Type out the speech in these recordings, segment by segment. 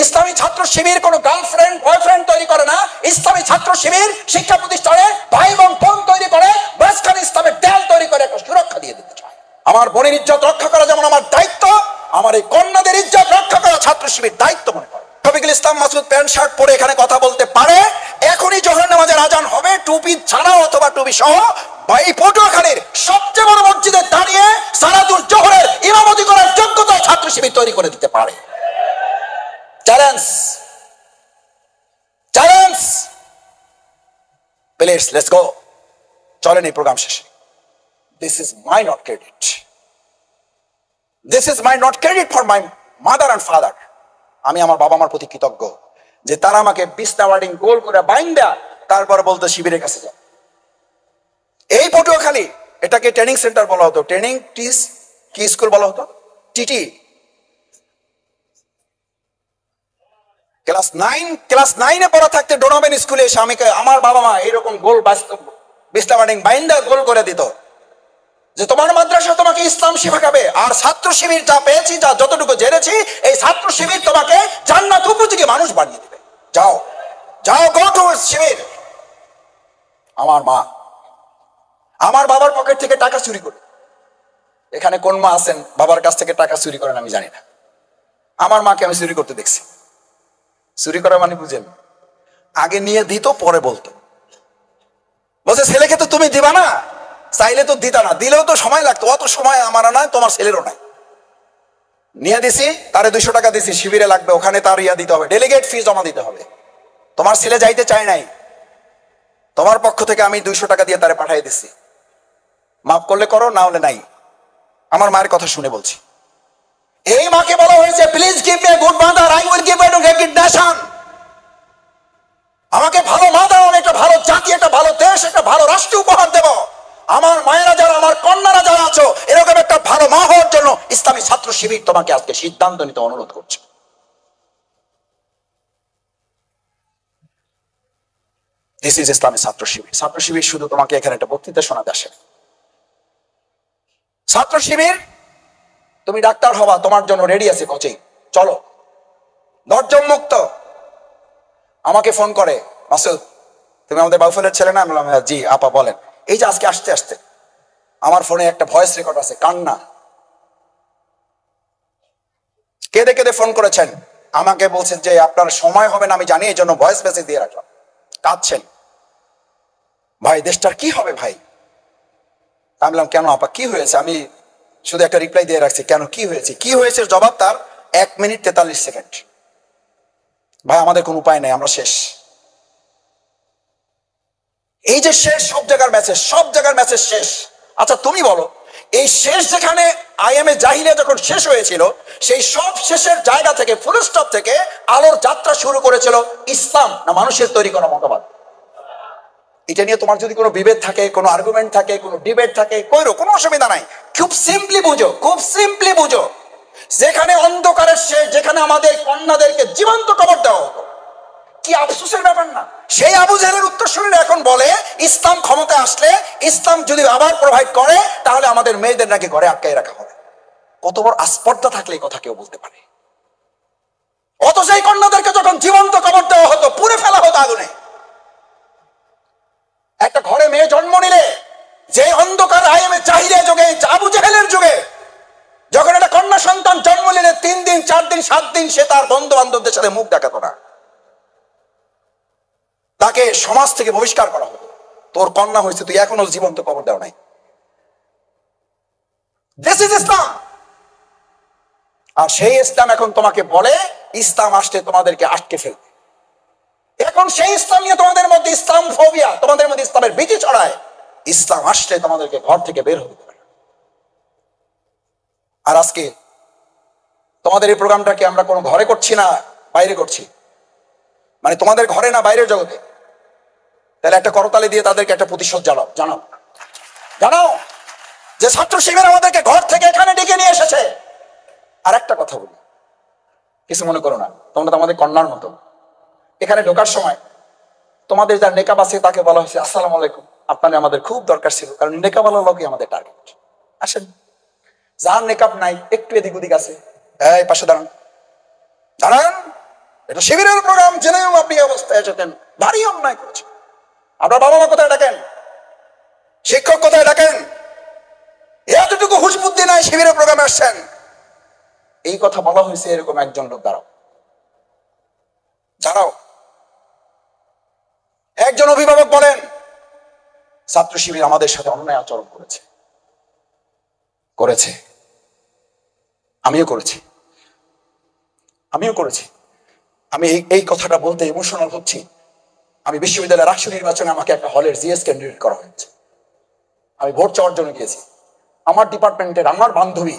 ইসলামী ছাত্র শিবির কোনো girlfriend boyfriend তৈরি করে না। ইসলামী ছাত্র শিবির শিক্ষা প্রতিষ্ঠানে ভাই এবং বোন তৈরি করে, মাঝখানে ইসলামের দেয়াল তৈরি করে একটা সুরক্ষা দিয়ে দিতে চায়। আমার বোনের ইজ্জত রক্ষা করা যেমন আমার দায়িত্ব, আমার এই কন্যাদের ইজ্জত রক্ষা করা ছাত্র শিবির দায়িত্ব মনে করে। শফিকুল ইসলাম মাসুদ প্যান্ট শার্ট পরে এখানে কথা বলতে পারে, এখনই জোহর নামাজের আজান হবে, টুপি ছাড়া অথবা টুপি সহ এই পটুয়াখালীর সবচেয়ে বড় মসজিদে দাঁড়িয়ে সালাতুল জোহরের ইমামতি করার যোগ্যতা ছাত্র শিবির তৈরি করে দিতে পারে। Challenge, challenge, please let's go. চলেন এই প্রোগ্রাম শেষে। This is my not credit, this is my not credit for my mother and father. আমি আমার বাবা মার প্রতি কৃতজ্ঞ যে তারা আমাকে বিছনা ওয়ার্ডিং গোল করে বাইন্দা তারপর বলতো শিবিরের কাছে যাও। এই পটুয়াখালী এটাকে ট্রেনিং সেন্টার বলা হতো, ট্রেনিং টিস কি স্কুল বলা হতো, টিটি। ক্লাস 9-এ পড়া থাকতে ডোনাবেন স্কুলে এসে আমার বাবা মা এরকম গোল বিছনা ওয়ার্ডিং বাইন্দা গোল করে দিত যে তোমার মাদ্রাসা তোমাকে ইসলাম শেখাবে, আর ছাত্র শিবির যা পেয়েছি, যা যতটুকু জেনেছি, এই ছাত্র শিবির তোমাকে জান্নাত উপযোগী মানুষ বানিয়ে দিবে। যাও যাও, গো টু শিবির। আমার মা আমার বাবার পকেট থেকে টাকা চুরি করে, এখানে কোন মা আছেন বাবার কাছ থেকে টাকা চুরি করেন আমি জানি না, আমার মাকে আমি চুরি করতে দেখছি। চুরি করা মানে বুঝেন, আগে নিয়ে দিত পরে বলতো, বলছে ছেলেকে তো তুমি দিবা না, চাইলে তো দিতা না, দিলেও তো সময় লাগতো, অত সময় আমার নাই তোমার ছেলেরও নাই। নিয়ে দিছি, তারে 200 টাকা দিছি, শিবিরে লাগবে, ওখানে তার ইয়া দিতে হবে, ডেলিগেট ফি জমা দিতে হবে। তোমার ছেলে যাইতে চায় নাই, তোমার পক্ষ থেকে আমি 200 টাকা দিয়ে তারে পাঠিয়ে দিছি, মাফ করলে করো, না হলে নাই। আমার মায়ের কথা শুনে বলছি। এই মাকে বলা হয়েছে please give me a good mother, I will give you great nation. আমাকে ভালো মা দাও, আমি একটা ভালো জাতি, একটা ভালো দেশ, একটা ভালো রাষ্ট্র উপহার দেব। আমার মায়েরা যারা, আমার কন্যারা যারা আছো, এরকম একটা ভালো মা হওয়ার জন্য ইসলামী ছাত্র শিবির তোমাকে আজকে সিদ্ধান্ত নিতে অনুরোধ করছে। দিস ইজ ইসলামী ছাত্র শিবির। ছাত্র শিবির শুধু তোমাকে এখানে একটা বক্তৃতা শোনাতে আসে। ছাত্র শিবির তুমি ডাক্তার হবা, তোমার জন্য রেডি আছে কোচিং, চলো, দরজম মুক্ত। আমাকে ফোন করে, মাসুদ তুমি আমাদের বাউফলের ছেলে না? আমি বললাম জি আপা বলেন। এই যে আজকে আসতে আসতে আমার ফোনে একটা ভয়েস রেকর্ড আছে, কান্না, কেঁদে কেঁদে ফোন করেছেন, আমাকে বলছেন যে আপনার সময় হবে না আমি জানি, এই জন্য ভয়েস মেসেজ দিয়ে রাখলাম। কাঁদছেন, ভাই দেশটার কি হবে ভাই? আমি বললাম কেন আপা কি হয়েছে? আমি শুধু একটা রিপ্লাই দিয়ে রাখছি, কেন কি হয়েছে? কি হয়েছে জবাব তার 1 মিনিট 43 সেকেন্ড। ভাই আমাদের কোনো উপায় নেই, আমরা শেষ। এই যে শেষ, সব জায়গার মেসেজ, সব জায়গার মেসেজ শেষ। আচ্ছা তুমি বলো, এই শেষ যেখানে আইএমএ জাহিলিয়া যখন শেষ হয়েছিল, সেই সব শেষের জায়গা থেকে, ফুল স্টপ থেকে আলোর যাত্রা শুরু করেছিল ইসলাম না মানুষের তৈরি করা মতবাদ? এটা নিয়ে তোমার যদি কোনো বিভেদ থাকে, কোনো আর্গুমেন্ট থাকে, কোনো ডিবেট থাকে, কোনো অসুবিধা নাই। খুব সিম্পলি বুঝো, খুব সিম্পলি বুঝো, যেখানে অন্ধকারের শেষ, যেখানে আমাদের কন্যাদেরকে জীবন্ত কবর দেওয়া হতো, কি আফসোসের ব্যাপার না? সেই আবু জাহেলের উত্তরসূরিরা এখন বলে ইসলাম ক্ষমতায় আসলে, ইসলাম যদি আবার প্রোভাইড করে, তাহলে আমাদের মেয়েদের নাকি ঘরে আটকায় রাখা হবে। কত বড় আস্পর্ধা থাকলে এই কথা কেউ বলতে পারে? অথচ এই কন্যাদেরকে যখন জীবন্ত কবর দেওয়া হতো, পুড়ে ফেলা হতো আগুনে। একটা ঘরে মেয়ে জন্ম নিলে, যে অন্ধকার আইএমএ জাহিলিয়া যুগে, আবু জাহেলের যুগে, যখন একটা কন্যা সন্তান জন্ম নিলে 3 দিন 4 দিন 7 দিন সে তার বন্ধু বান্ধবদের সাথে মুখ দেখাতো না, তাকে সমাজ থেকে বহিষ্কার করা হতো। তোর কন্যা হয়েছে, তুই এখনো জীবন্ত কবর দেও নাই। দিস ইজ ইসলাম। আর সেই ইসলাম এখন তোমাকে বলে ইসলাম আসলে তোমাদেরকে আটকে ফেলবে। এখন সেই ইসলাম নিয়ে তোমাদের মধ্যে ইসলাম ফোবিয়া, তোমাদের মধ্যে ইসলামের ভীতি ছড়ায়। ইসলাম আসলে তোমাদেরকে ঘর থেকে বের হতে পারে। আর আজকে তোমাদের এই প্রোগ্রামটাকে আমরা কোনো ঘরে করছি না, বাইরে করছি, মানে তোমাদের ঘরে না বাইরের জগতে। তাহলে একটা করতালি দিয়ে তাদেরকে একটা প্রতিশোধ জানাও জানাও যে ছাত্র শিবির আমাদেরকে ঘর থেকে এখানে ডেকে নিয়ে এসেছে। আর একটা কথা বলি, কিছু মনে করো না, তোমরা তো আমাদের কন্যার মতো। এখানে ঢোকার সময় তোমাদের যার নেকাব আছে তাকে বলা হয়েছে আসসালামু আলাইকুম, আপনাদের আমাদের খুব দরকার ছিল, কারণ নেকাবওয়ালা লোকই আমাদের টার্গেট। আসেন, যার নেকাব নাই একটু এদিক ওদিক আছে, এই পাশে দাঁড়ান, দাঁড়ান, এটা শিবিরের প্রোগ্রাম, জেনেও আপনি এই অবস্থায় এসেছেন, ভারী অন্যায় করেছেন। আপনার বাবা মা কোথায় ডাকেন, শিক্ষক কোথায় ডাকেন, এতটুকু হুঁশ বুদ্ধি নাই, শিবিরের প্রোগ্রামে আসছেন। এই কথা বলা হয়েছে এরকম একজন লোক দাঁড়াও, দাঁড়াও। একজন অভিভাবক বলেন ছাত্র শিবির আমাদের সাথে অন্যায় আচরণ করেছে, করেছে, আমিও করেছি, আমিও করেছি। আমি এই কথাটা বলতে ইমোশনাল হচ্ছি। আমি বিশ্ববিদ্যালয়ের রাষ্ট্র নির্বাচনে আমাকে একটা হলের জিএস ক্যান্ডিডেট করা হয়েছে। আমি ভোট চাওয়ার জন্য গিয়েছি। আমার ডিপার্টমেন্টের আমার বান্ধবী,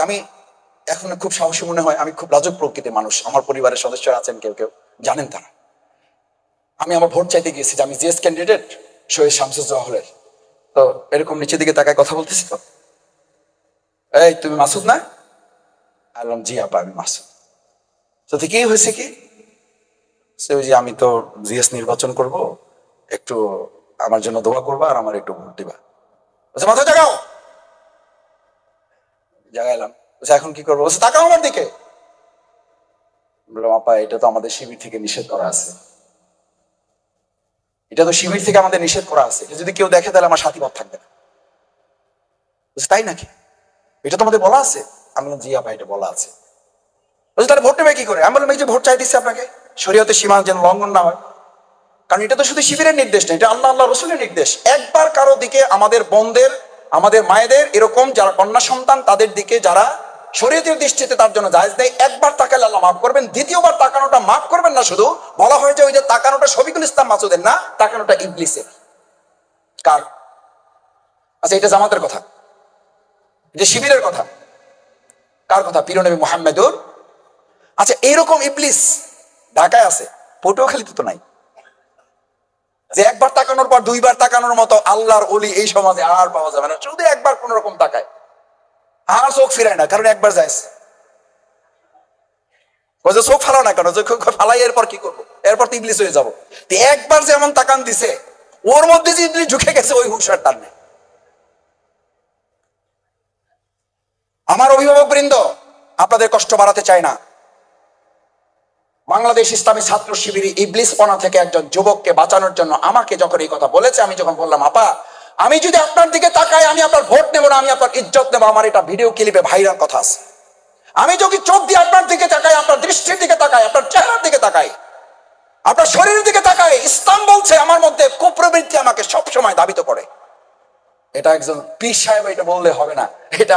আমি এখন খুব সাহসী মনে হয়, আমি খুব লাজুক প্রকৃতির মানুষ, আমার পরিবারের সদস্যরা আছেন, কেউ কেউ জানেন তারা। আমি আমার ভোট চাইতে গিয়েছি যে আমি জিএস ক্যান্ডিডেট শহীদ শামসুজ্জোহা হলের। তো এরকম নিচের দিকে তাকায় কথা বলতেছি, তো এই তুমি মাসুদ না? বললাম জি আপা আমি মাসুদ। তো কি হয়েছে কি, সে ওই যে আমি তো জিএস নির্বাচন করব, একটু আমার জন্য দোয়া করবা আর আমার একটু ভোট দিবা। মাথা জাগাও। জাগাইলাম। এখন কি করবো? তাকাও আমার দিকে। বললাম আপা এটা তো আমাদের শিবির থেকে নিষেধ করা আছে, এটা তো শিবির থেকে আমাদের নিষেধ করা আছে, এটা যদি কেউ দেখে তাহলে আমার সাথী ভাব থাকবে না। তাই নাকি? এটা তো আমাদের বলা আছে। আমি বললাম জি আপা এটা বলা আছে। তাহলে ভোট নেবে কি করে? আমি বললাম এই যে ভোট চাই দিচ্ছে আপনাকে, শরীয়তের সীমা যেন লঙ্ঘন না হয়, কারণ এটা তো শুধু শিবিরের নির্দেশ না, এটা আল্লাহ রসুলের নির্দেশ। একবার কারো দিকে, আমাদের বোনদের, আমাদের মায়েদের, এরকম যারা কন্যা সন্তান তাদের দিকে যারা শরীয়তের দৃষ্টিতে তার জন্য জায়েজ নেই, একবার তাকালে আল্লাহ মাফ করবেন, দ্বিতীয়বার তাকানোটা মাফ করবেন না। শুধু বলা হয় যে ওই যে তাকানোটা শফিকুল ইসলাম মাসুদের না, তাকানোটা ইবলিসের। কার? আচ্ছা এটা জামাতের কথা, যে শিবিরের কথা, কার কথা? প্রিয় নবী মুহাম্মদুর। আচ্ছা এইরকম ইবলিস ঢাকায় আছে, পটুয়াখালীতে তো নাই। যে একবার তাকানোর পর দুইবার তাকানোর মতো আল্লাহর ওলি এই সমাজে আর পাওয়া যাবে না। শুধু একবার কোন রকম তাকায়, আর চোখ ফিরায় না, কারণ একবার যাইছে। চোখ ফালাও না কেন? চোখ ফালাই এরপর কি করবো? এরপর তো ইবলিস হয়ে যাবো। একবার যেমন তাকান দিছে, ওর মধ্যে যে ইবলিস ঢুকে গেছে, ওই হুঁশার টান নেই। আমার অভিভাবক বৃন্দ, আপনাদের কষ্ট বাড়াতে চাই না। বাংলাদেশ ইসলামী ছাত্র শিবির ইবলিসপনা থেকে একজন যুবককে বাঁচানোর জন্য আমাকে যখন এই কথা বলেছে, আমি যখন বললাম আপা আমি যদি আপনার দিকে তাকাই আমি আপনার ভোট নেব না, আমি আপনার ইজ্জত নেবো, আমার এটা ভিডিও ক্লিপে ভাইরাল কথা আছে। আমি যদি চোখ দিয়ে আপনার দিকে তাকাই, আপনার দৃষ্টির দিকে তাকাই, আপনার চেহারার দিকে তাকাই, আপনার শরীরের দিকে তাকাই, ইসলাম বলছে আমার মধ্যে কুপ্রবৃত্তি আমাকে সবসময় দাবিত করে। এটা একজন পীর সাহেব এটা বললে হবে না, এটা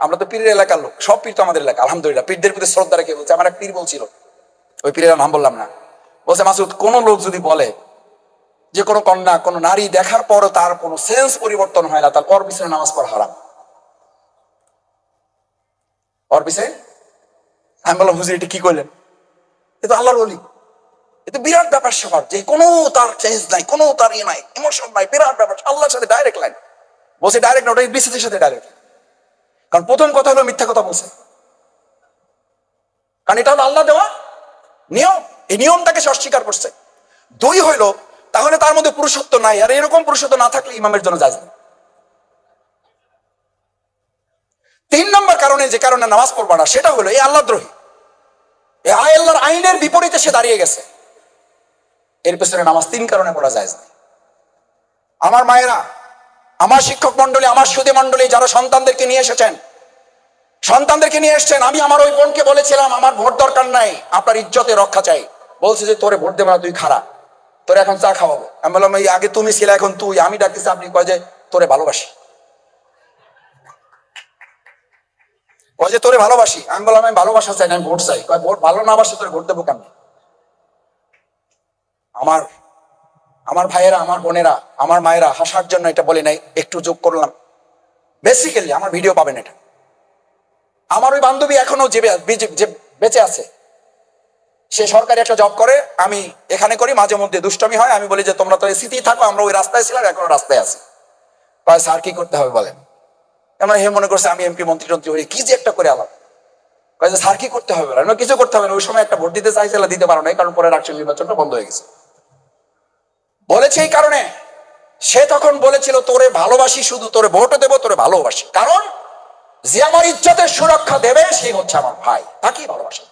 আমরা তো পীরের এলাকার লোক, সব পীর তো আমাদের এলাকা আলহামদুলিল্লাহ, পীরদের প্রতি শ্রদ্ধা রেখে বলছে। আমার এক পীর বলছিল, ওই পীরের নাম বললাম না, বলছে মাসুদ কোন লোক যদি বলে যে কোনো কন্যা কোনো নারী দেখার পরও তার কোনো সেন্স পরিবর্তন হয় না, তার ওর পিছনে নামাজ পড়া হারাম। ওর পিছনে আমি বললাম হুজুর এটা কি করলেন? এ তো আল্লাহর ওলি, এ তো বিরাট ব্যাপার স্যাপার, যে কোনো তার চেঞ্জ নাই, কোনো তার ইয়ে নাই, ইমোশন নাই, বিরাট ব্যাপার, আল্লাহর সাথে ডাইরেক্ট লাইন। বলছে ডাইরেক্ট না, ওটা ইবলিসের সাথে ডাইরেক্ট। কারণ প্রথম কথা হলো মিথ্যা কথা বলছে, কারণ এটা হলো আল্লাহ দেওয়া নিয়ম, এই নিয়মটাকে সে অস্বীকার করছে। দুই হইলো তাহলে তার মধ্যে পুরুষত্ব নাই, আর এরকম পুরুষত্ব না থাকলে ইমামের জন্য জায়েজ না। তিন নম্বর কারণে, যে কারণে নামাজ পড়বা না, সেটা হলো এই আল্লাহদ্রোহী, এই আল্লাহর আইনের বিপরীতে সে দাঁড়িয়ে গেছে। এর পেছনে নামাজ তিন কারণে পড়া জায়েজ না। আমার মায়েরা, আমার শিক্ষক মন্ডলী, আমার সুধী মন্ডলী যারা সন্তানদেরকে নিয়ে এসেছেন, আমি আমার ওই বোনকে বলেছিলাম আমার ভোট দরকার নাই, আপনার ইজ্জতে রক্ষা চাই। বলছে যে তোরে ভোট দেবো না, তুই খারাপ, তোরে এখন চা খাওয়াবো। আমি বললাম এই আগে তুমি ছিলে, এখন তুই। আমি ডাকতেছি, আপনি কয় যে তোরে ভালোবাসি, কয় যে তোরে ভালোবাসি। আমি বললাম আমি ভালোবাসা চাই না, আমি ভোট চাই। কয় ভোট ভালো না বাসে তোরে ভোট দেবো কেমন? আমার ভাইয়েরা, আমার বোনেরা, আমার মায়েরা, হাসার জন্য এটা বলি নাই, একটু যোগ করলাম। বেসিক্যালি আমার ভিডিও পাবেন এটা। আমার ওই বান্ধবী এখনো যে বেঁচে আছে, সে সরকারি একটা জব করে, আমি এখানে করি, মাঝে মধ্যে দুষ্টমি হয়। আমি বলি যে তোমরা তো এসিতেই থাকো, আমরা ওই রাস্তায় ছিলাম, এখনো রাস্তায় আছি। কয় স্যার কি করতে হবে বলেন? আমরা হে মনে করছে আমি এমপি মন্ত্রী টন্ত্রী হই, কি যে একটা করে আলাপ। কয় যে স্যার কি করতে হবে বলেন? কিছু করতে হবে না, ওই সময় একটা ভোট দিতে চাইছিল, দিতে পারো নাই, কারণ পরে রাষ্ট্রীয় নির্বাচনটা বন্ধ হয়ে গেছে। বলেছে এই কারণে, সে তখন বলেছিল তোরে ভালোবাসি, শুধু তোরে ভোটও দেবো, তোরে ভালোবাসি, কারণ যে আমার ইজ্জতের সুরক্ষা দেবে সেই হচ্ছে আমার ভাই, তাকেই ভালোবাসা।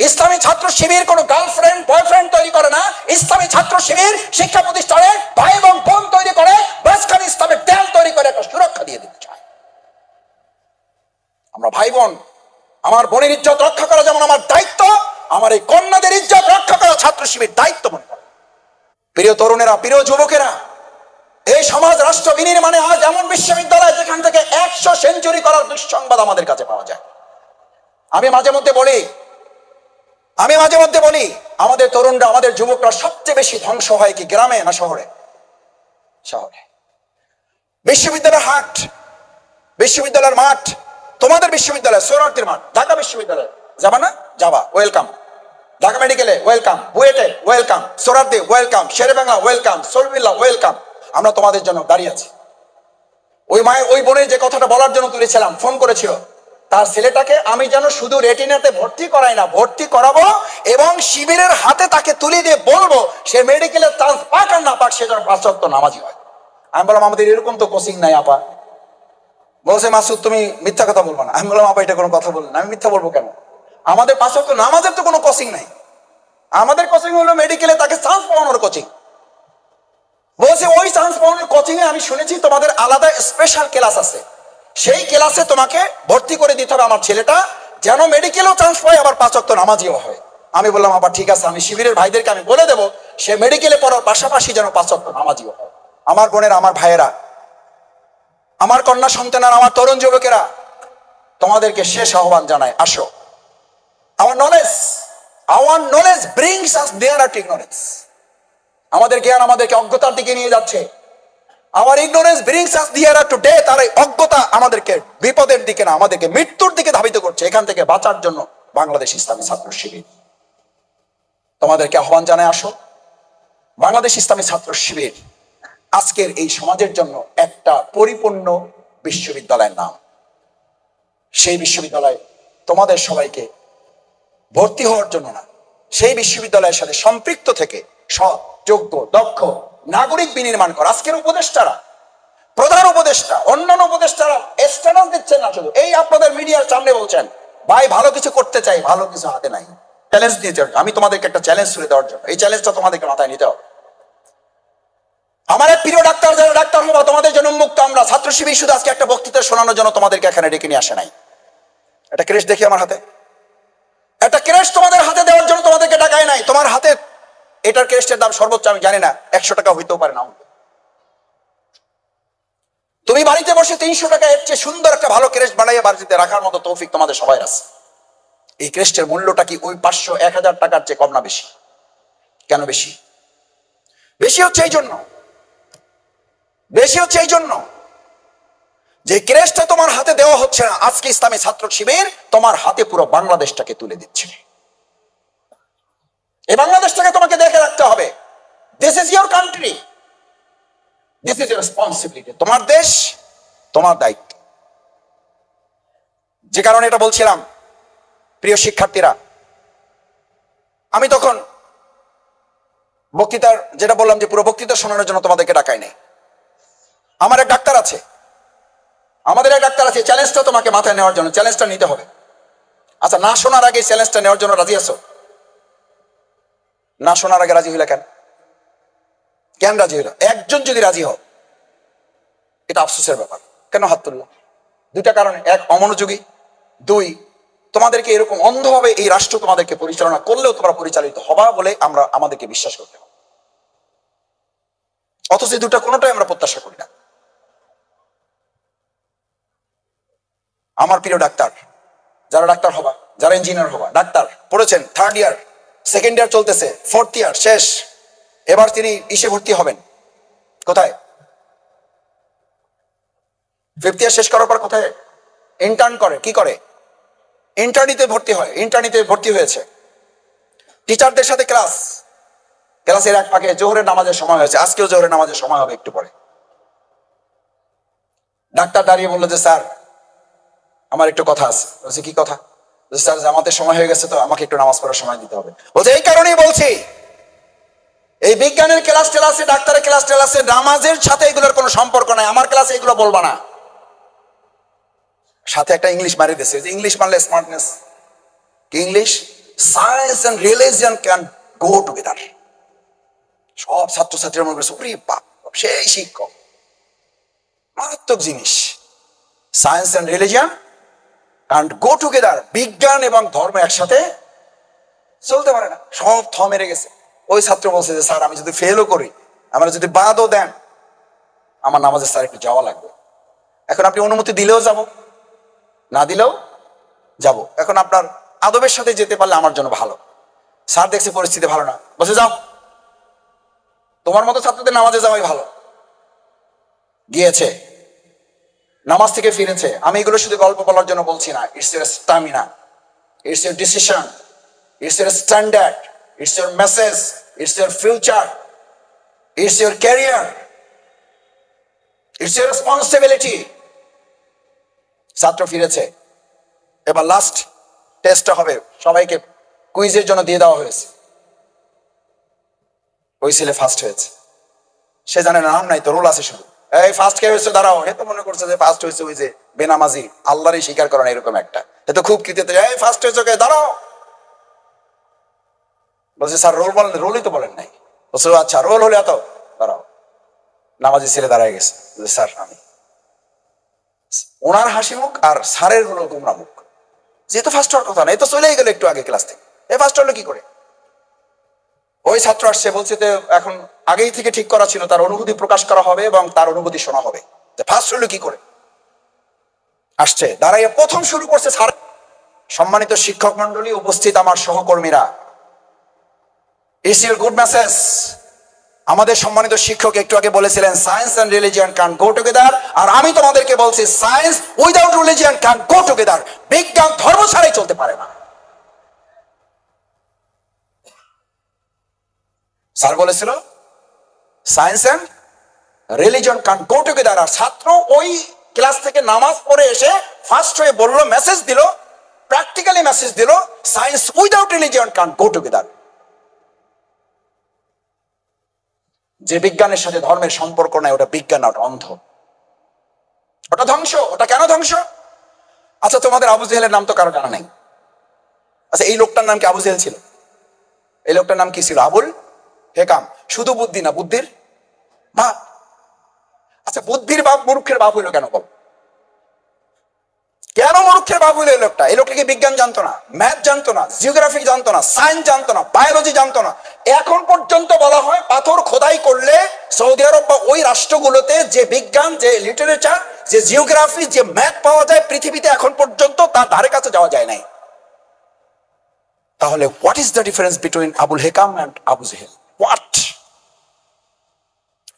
ইসলামী ছাত্র শিবির কোনো গার্লফ্রেন্ড বয়ফ্রেন্ড তৈরি করে না। ইসলামী ছাত্র শিবির শিক্ষা প্রতিষ্ঠানে ভাই এবং বোন তৈরি করে, মাঝখানে ইসলামের দেয়াল তৈরি করে একটা সুরক্ষা দিয়ে দিতে চায়। আমরা ভাই বোন, আমার বোনের ইজ্জত রক্ষা করা যেমন আমার দায়িত্ব, আমার এই কন্যাদের ইজ্জত রক্ষা করা ছাত্র শিবির দায়িত্ব মনে করে। প্রিয় তরুণেরা, প্রিয় যুবকেরা, এই সমাজ রাষ্ট্র বিনির্মাণে আজ এমন বিশ্ববিদ্যালয় যেখান থেকে 100 সেঞ্চুরি করার দুঃসংবাদ আমাদের কাছে পাওয়া যায়। আমি মাঝে মধ্যে বলি আমাদের তরুণরা, আমাদের যুবকরা সবচেয়ে বেশি ধ্বংস হয় কি গ্রামে না শহরে? শহরে। বিশ্ববিদ্যালয়ের হাট, বিশ্ববিদ্যালয়ের মাঠ, তোমাদের বিশ্ববিদ্যালয় সোহরাওয়ার্দীর মাঠ, ঢাকা বিশ্ববিদ্যালয় যাবা না? যাবা, ওয়েলকাম। ঢাকা মেডিকেলে ওয়েলকাম, বুয়েটে welcome, Suhrawardy welcome, Sher-e-Bangla welcome, সলবিল্লা ওয়েলকাম। আমরা তোমাদের জন্য দাঁড়িয়ে আছি। ওই মায়ের ওই বোনের যে কথাটা বলার জন্য তুলেছিলাম, ফোন করেছিল, তার ছেলেটাকে আমি যেন শুধু রেটিনাতে ভর্তি করাই না, ভর্তি করাবো এবং শিবিরের হাতে তাকে তুলে দিয়ে বলবো সে মেডিকেলের চান্স পাক আর না পাক সে যেন 5 ওয়াক্ত নামাজি হয়। আমি বললাম আমাদের এরকম তো কোচিং নাই আপা। বলছে মাসুদ তুমি মিথ্যা কথা বলবো না। আমি বললাম আপা এটা কোনো কথা বললেন, আমি মিথ্যা বলবো কেন? আমাদের 5 ওয়াক্ত নামাজের তো কোনো কোচিং নাই, আমাদের কোচিং হলো মেডিকেলে তাকে চান্স পাওয়ানোর কোচিং। বলছে ওই চান্স পাওয়ানোর কোচিং এ আমি শুনেছি তোমাদের আলাদা স্পেশাল ক্লাস আছে, সেই ক্লাসে তোমাকে ভর্তি করে দিতে হবে আমার ছেলেটা যেন মেডিকেলেও চান্স পায় আবার 5 ওয়াক্ত নামাজিও হয়। আমি বললাম আবার ঠিক আছে, আমি শিবিরের ভাইদেরকে আমি বলে দেবো সে মেডিকেলে পড়ার পাশাপাশি যেন 5 ওয়াক্ত নামাজিও হয়। আমার বোনেরা, আমার ভাইয়েরা, আমার কন্যা সন্তানেরা, আমার তরুণ যুবকেরা, তোমাদেরকে শেষ আহ্বান জানাই, আসো। our knowledge brings us nearer to ignorance. আমাদের জ্ঞান আমাদেরকে অজ্ঞতার দিকে নিয়ে যাচ্ছে। our ignorance brings us nearer to death. আর এই অজ্ঞতা আমাদেরকে বিপদের দিকে না, আমাদেরকে মৃত্যুর দিকে ধাবিত করছে। এখান থেকে বাঁচার জন্য বাংলাদেশ ইসলামী ছাত্র শিবির তোমাদেরকে আহ্বান জানায়, আসো। বাংলাদেশ ইসলামী ছাত্র শিবির আজকের এই সমাজের জন্য একটা পরিপূর্ণ বিশ্ববিদ্যালয়ের নাম। সেই বিশ্ববিদ্যালয় তোমাদের সবাইকে ভর্তি হওয়ার জন্য না, সেই বিশ্ববিদ্যালয়ের সাথে সম্পৃক্ত থেকে সৎ, যোগ্য, দক্ষ নাগরিক বিনির্মাণ করা। আজকের উপদেষ্টারা, প্রধান উপদেষ্টা, অন্যান্য উপদেষ্টারা স্ট্যাটাস দিচ্ছেন না, শুধু এই আপনাদের মিডিয়ার সামনে বলছেন ভাই ভালো কিছু করতে চাই, ভালো কিছু হাতে নাই। চ্যালেঞ্জ দিতে, আমি তোমাদেরকে একটা চ্যালেঞ্জ ছুড়ে দেওয়ার জন্য, এই চ্যালেঞ্জটা তোমাদেরকে মাথায় নিতে হবে। আমার এক প্রিয় ডাক্তার, যারা ডাক্তার হবো তোমাদের জন্য মুক্ত। আমরা ছাত্র শিবির শুধু আজকে একটা বক্তৃতা শোনানোর জন্য তোমাদেরকে এখানে ডেকে নিয়ে আসে নাই। একটা ক্রেশ দেখি আমার হাতে, একটা ক্রেশ তোমাদের হাতে দেওয়ার জন্য তোমাদেরকে ডাকায় নাই। তোমার হাতে এটার ক্রেস্টের দাম সর্বোচ্চ আমি জানি না 100 টাকা হইতেও পারে না। তুমি বাড়িতে বসে 300 টাকা এর চেয়ে সুন্দর একটা ভালো ক্রেস্ট বানাইয়া বাড়িতে রাখার মতো তৌফিক তোমাদের সবাই আছে। এই ক্রেস্টের মূল্যটা কি ওই 500 1000 টাকার চেয়ে কম না বেশি? কেন বেশি? বেশি হচ্ছে এই জন্য যে ক্রেস্টটা তোমার হাতে দেওয়া হচ্ছে না, আজকে ইসলামী ছাত্র শিবির তোমার হাতে পুরো বাংলাদেশটাকে তুলে দিচ্ছে। এই বাংলাদেশটাকে তোমাকে দেখে রাখতে হবে। This is your country, this is your responsibility. তোমার দেশ, তোমার দায়িত্ব। যে কারণে এটা বলছিলাম, প্রিয় শিক্ষার্থীরা, আমি তখন বক্তৃতার যেটা বললাম যে পুরো বক্তৃতা শোনানোর জন্য তোমাদেরকে ডাকাই নাই। আমার এক ডাক্তার আছে, আমাদের এক ডাক্তার আছে, চ্যালেঞ্জটা তোমাকে মাথায় নেওয়ার জন্য, চ্যালেঞ্জটা নিতে হবে। আচ্ছা, না শোনার আগে চ্যালেঞ্জটা নেওয়ার জন্য রাজি আছো? না শোনার আগে রাজি হইলে কেন রাজি হইল? একজন যদি রাজি হও, এটা আফসোসের ব্যাপার। কেন হাত তুলল? 2টা কারণে। 1, অমনোযোগী। 2, তোমাদেরকে এরকম অন্ধভাবে এই রাষ্ট্র তোমাদেরকে পরিচালনা করলেও তোমরা পরিচালিত হবা বলে আমাদেরকে বিশ্বাস করতে হবে, অথচ এই 2টা কোনোটাই আমরা প্রত্যাশা করি না। আমার প্রিয় ডাক্তার, যারা ডাক্তার হবা, যারা ইঞ্জিনিয়ার হবা, ডাক্তার পড়েছেন 3rd ইয়ার, 2nd ইয়ার চলতেছে, 4th ইয়ার শেষ, এবার তিনি ইসে ভর্তি হবেন। কোথায়? 5th ইয়ার শেষ করার পর কোথায় ইন্টার্ন করে? কি করে? ইন্টার্নিতে ভর্তি হয়। ইন্টার্নিতে ভর্তি হয়েছে, টিচারদের সাথে ক্লাসের এক ফাঁকে জোহরের নামাজের সময় হয়েছে, আজকেও জোহরের নামাজের সময় হবে একটু পরে। ডাক্তার দাঁড়িয়ে বললো যে স্যার আমার একটু কথা আছে। বলছে কি কথা? স্যার জামাতের সময় হয়ে গেছে, তো আমাকে একটু নামাজ পড়ার সময় দিতে হবে। বলছে এই কারণেই বলছি, এই বিজ্ঞানের ক্লাস টেলাসে, ডাক্তারের ক্লাস টেলাসে নামাজের সাথে এগুলোর কোনো সম্পর্ক নাই। আমার ক্লাসে এগুলো বলবা না। সাথে একটা ইংলিশ মারি দিয়েছে, ইংলিশ মারলে স্মার্টনেস কি? English science and religion can go together. সব ছাত্রছাত্রীরা মনে করছে ওরে বাপ, সেই শিক্ষক, মারাত্মক জিনিস। Science and religion can go together. বিজ্ঞান এবং ধর্ম একসাথে চলতে পারে না। সব মেরে গেছে। ওই ছাত্র বলছে যে স্যার আমি যদি ফেলও করি, আমরা যদি বাদও দেন, আমার নামাজের স্যার একটু যাওয়া লাগবে। এখন আপনি অনুমতি দিলেও যাব, না দিলেও যাব। এখন আপনার আদবের সাথে যেতে পারলে আমার জন্য ভালো। স্যার দেখছে পরিস্থিতি ভালো না, বসে যাও, তোমার মতো ছাত্রদের নামাজে যাওয়াই ভালো। গিয়েছে, নামাজ থেকে ফিরেছে। আমি এগুলো শুধু গল্প বলার জন্য বলছি না। It's your stamina, it's your decision, it's your standard, it's your message, it's your future, it's your career, it's your responsibility. ছাত্র ফিরেছে, এবার লাস্ট টেস্টটা হবে, সবাইকে কুইজের জন্য দিয়ে দেওয়া হয়েছে। ওই ছেলে ফার্স্ট হয়েছে। সে জানে না, নাম নাই তো, রোল আছে শুধু। এই ফার্স্ট কে হয়েছে, দাঁড়াও। এ তো মনে করছে যে ফার্স্ট হয়েছে ওই যে বেনামাজি, আল্লাহরই স্বীকার করে না, এরকম একটা। এ তো খুব কৃতিত্ব, এই ফার্স্ট হয়েছে, কে, দাঁড়াও। বলছে স্যার রোল বলেন, রোলই তো বলেন নাই। বলছে আচ্ছা রোল হলে এত, দাঁড়াও। নামাজি ছেলে দাঁড়ায় গেছে, স্যার আমি। ওনার হাসি মুখ আর স্যারের হলো গোমরা মুখ। যেহেতু ফার্স্ট হওয়ার কথা না, এই তো চলেই গেল একটু আগে ক্লাস থেকে, এ ফার্স্ট হলো কি করে? ওই ছাত্র আসছে, বলছে যে এখন আগেই থেকে ঠিক করা ছিল, তার অনুভূতি প্রকাশ করা হবে এবং তার অনুভূতি শোনা হবে, যে ফার্স্ট হলো কি করে। আসছে, দাঁড়াইয়ে প্রথম শুরু করছে স্যার। সম্মানিত শিক্ষক মন্ডলী, উপস্থিত আমার সহকর্মীরা, ইটস ইউর গুড মেসেজ। আমাদের সম্মানিত শিক্ষক একটু আগে বলেছিলেন science and religion can go together, আর আমি তোমাদেরকে বলছি science without religion can go together. বিজ্ঞান ধর্ম ছাড়াই চলতে পারে না। স্যার বলেছিল science and religion can go together, আর ছাত্র ওই ক্লাস থেকে নামাজ পড়ে এসে ফার্স্ট হয়ে বললো, মেসেজ দিল, প্র্যাকটিক্যালি মেসেজ দিল, science without religion can go together. যে বিজ্ঞানের সাথে ধর্মের সম্পর্ক নাই, ওটা বিজ্ঞান না, ওটা অন্ধ, ওটা ধ্বংস। ওটা কেন ধ্বংস? আচ্ছা, তোমাদের আবু জেহেলের নাম তো কারো জানা নাই। আচ্ছা, এই লোকটার নাম কি আবু জেহেল ছিল? এই লোকটার নাম কি ছিল? আবুল হেকাম। শুধু বুদ্ধি না, বুদ্ধির বাপ। আচ্ছা, বুদ্ধির বাপ মূর্খের বাপ হইলো কেন বল? কেন মূর্খের বাপ হইলো এই লোকটা? এই লোকটাকে বিজ্ঞান জানতো না, ম্যাথ জানতো না, জিওগ্রাফি জানতো না, সায়েন্স জানতো না, বায়োলজি জানতো না। এখন পর্যন্ত বলা হয় পাথর খোদাই করলে সৌদি আরব বা ওই রাষ্ট্রগুলোতে যে বিজ্ঞান, যে লিটারেচার, যে জিওগ্রাফি, যে ম্যাথ পাওয়া যায় পৃথিবীতে এখন পর্যন্ত তার ধারে কাছে যাওয়া যায় নাই। তাহলে what is the difference between Abul Hakam and Abu Jahel?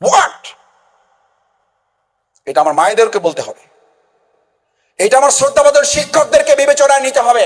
What? এটা আমার মায়েদেরকে বলতে হবে, এটা আমার শ্রদ্ধাবাদর শিক্ষকদেরকে বিবেচনায় নিতে হবে।